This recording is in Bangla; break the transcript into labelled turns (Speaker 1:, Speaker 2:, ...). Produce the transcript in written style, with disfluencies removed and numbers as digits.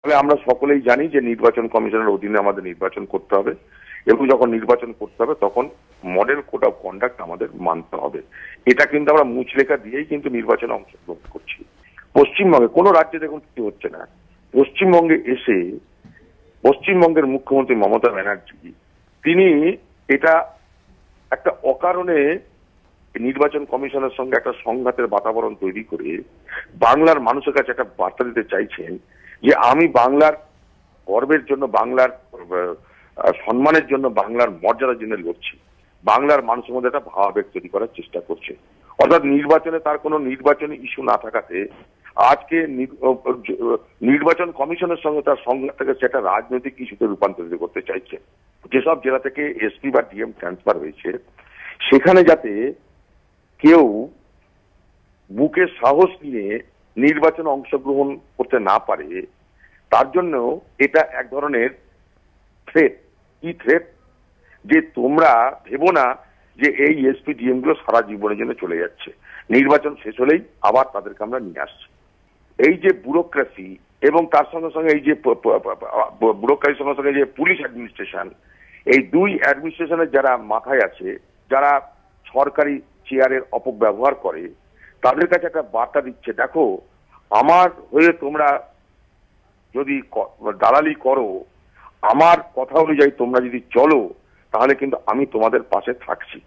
Speaker 1: তাহলে আমরা সকলেই জানি যে নির্বাচন কমিশনের অধীনে আমাদের নির্বাচন করতে হবে, এবং যখন নির্বাচন করতে হবে তখন মডেল কোড অফ কন্ডাক্ট আমাদের মানতে হবে। এটা কিন্তু আমরা মুচলেখা দিয়েই কিন্তু নির্বাচনে অংশগ্রহণ করছি। পশ্চিমবঙ্গে কোনো রাজ্যে দেখুন কি হচ্ছে না, পশ্চিমবঙ্গে এসে পশ্চিমবঙ্গের মুখ্যমন্ত্রী মমতা ব্যানার্জি তিনি এটা একটা অকারণে নির্বাচন কমিশনের সঙ্গে একটা সংঘাতের বাতাবরণ তৈরি করে বাংলার মানুষের কাছে একটা বার্তা দিতে চাইছেন যে আমি বাংলার গর্বের জন্য, বাংলার সম্মানের জন্য, বাংলার মর্যাদার জন্য লড়ছি। বাংলার মানুষের মধ্যে একটা ভাবাবেগ তৈরি করার চেষ্টা করছে। অর্থাৎ নির্বাচনে তার কোনো নির্বাচনী ইস্যু না থাকাতে আজকে নির্বাচন কমিশনের সঙ্গে তার সংঘাতটাকে সেটা রাজনৈতিক ইস্যুতে রূপান্তরিত করতে চাইছে। যেসব জেলা থেকে এসপি বা ডিএম ট্রান্সফার হয়েছে সেখানে যাতে কেউ বুকে সাহস নিয়ে নির্বাচনে অংশগ্রহণ করতে না পারে, তার জন্য এটা এক ধরনের থ্রেট। কি থ্রেট? যে তোমরা ভেবো না যে এই এসপি ডিএম গুলো সারা জীবনের জন্য চলে যাচ্ছে, নির্বাচন শেষ হলেই আবার তাদেরকে আমরা নিয়ে আসছি। এই যে ব্যুরোক্রেসি এবং তার সঙ্গে সঙ্গে এই যে ব্যুরোক্রেসির সঙ্গে সঙ্গে যে পুলিশ অ্যাডমিনিস্ট্রেশন, এই দুই অ্যাডমিনিস্ট্রেশনের যারা মাথায় আছে, যারা সরকারি চেয়ারের অপব্যবহার করে, তাদের কাছে একটা বার্তা দিচ্ছে, দেখো আমার হয়ে তোমরা যদি দালালি করো, আমার কথা অনুযায়ী তোমরা যদি চলো, তাহলে কিন্তু আমি তোমাদের পাশে থাকছি।